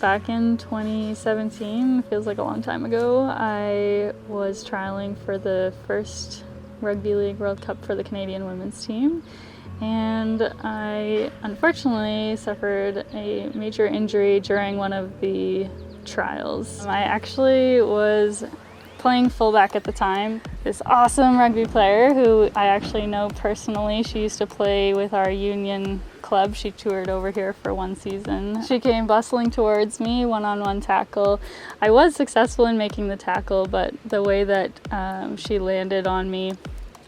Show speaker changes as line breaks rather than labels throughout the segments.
Back in 2017, feels like a long time ago, I was trialing for the first Rugby League World Cup for the Canadian women's team, and I unfortunately suffered a major injury during one of the trials. I actually was playing fullback at the time. This awesome rugby player who I actually know personally, she used to play with our union club. She toured over here for one season. She came bustling towards me, one-on-one tackle. I was successful in making the tackle, but the way that she landed on me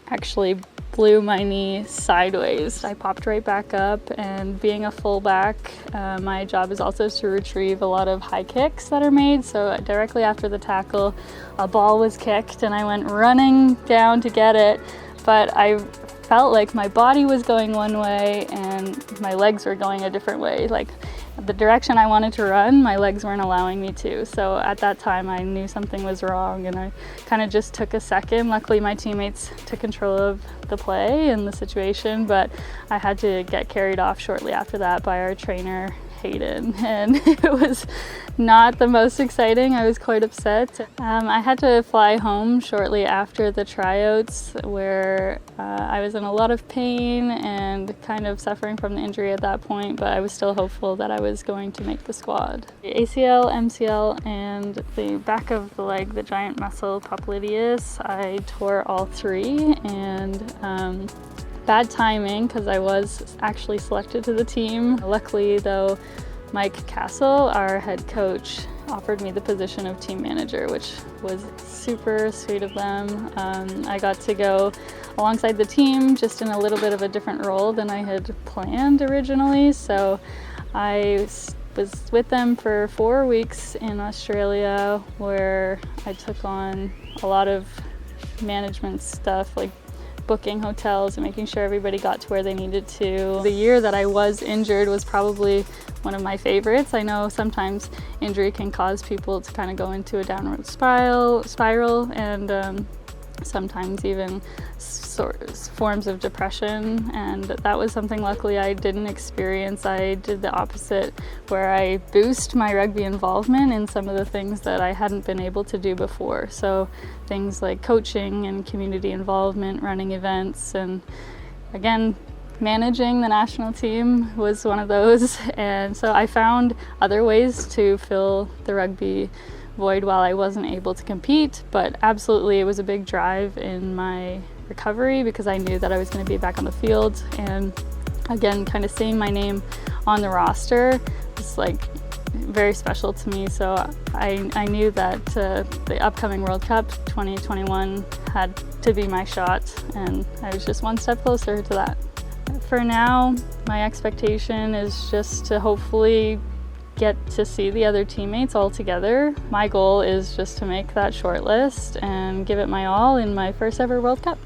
actually blew my knee sideways. I popped right back up, and being a fullback, my job is also to retrieve a lot of high kicks that are made. So directly after the tackle, a ball was kicked and I went running down to get it, but I felt like my body was going one way and my legs were going a different way. Like the direction I wanted to run, my legs weren't allowing me to. So at that time I knew something was wrong, and I kind of just took a second. Luckily my teammates took control of the play and the situation, but I had to get carried off shortly after that by our trainer, Hayden, and it was not the most exciting. I was quite upset. I had to fly home shortly after the tryouts, where I was in a lot of pain and kind of suffering from the injury at that point, but I was still hopeful that I was going to make the squad. The ACL, MCL, and the back of the leg, the giant muscle popliteus, I tore all three, and bad timing because I was actually selected to the team. Luckily though, Mike Castle, our head coach, offered me the position of team manager, which was super sweet of them. I got to go alongside the team, just in a little bit of a different role than I had planned originally. So I was with them for 4 weeks in Australia, where I took on a lot of management stuff, like booking hotels and making sure everybody got to where they needed to. The year that I was injured was probably one of my favorites. I know sometimes injury can cause people to kind of go into a downward spiral and sometimes even forms of depression, and that was something luckily I didn't experience. I did the opposite, where I boost my rugby involvement in some of the things that I hadn't been able to do before. So things like coaching and community involvement, running events, and again, managing the national team was one of those. And so I found other ways to fill the rugby void while I wasn't able to compete, but absolutely it was a big drive in my recovery because I knew that I was going to be back on the field. And again, kind of seeing my name on the roster was like very special to me. So I knew that the upcoming World Cup 2021 had to be my shot, and I was just one step closer to that. For now, my expectation is just to hopefully get to see the other teammates all together. My goal is just to make that short list and give it my all in my first ever World Cup.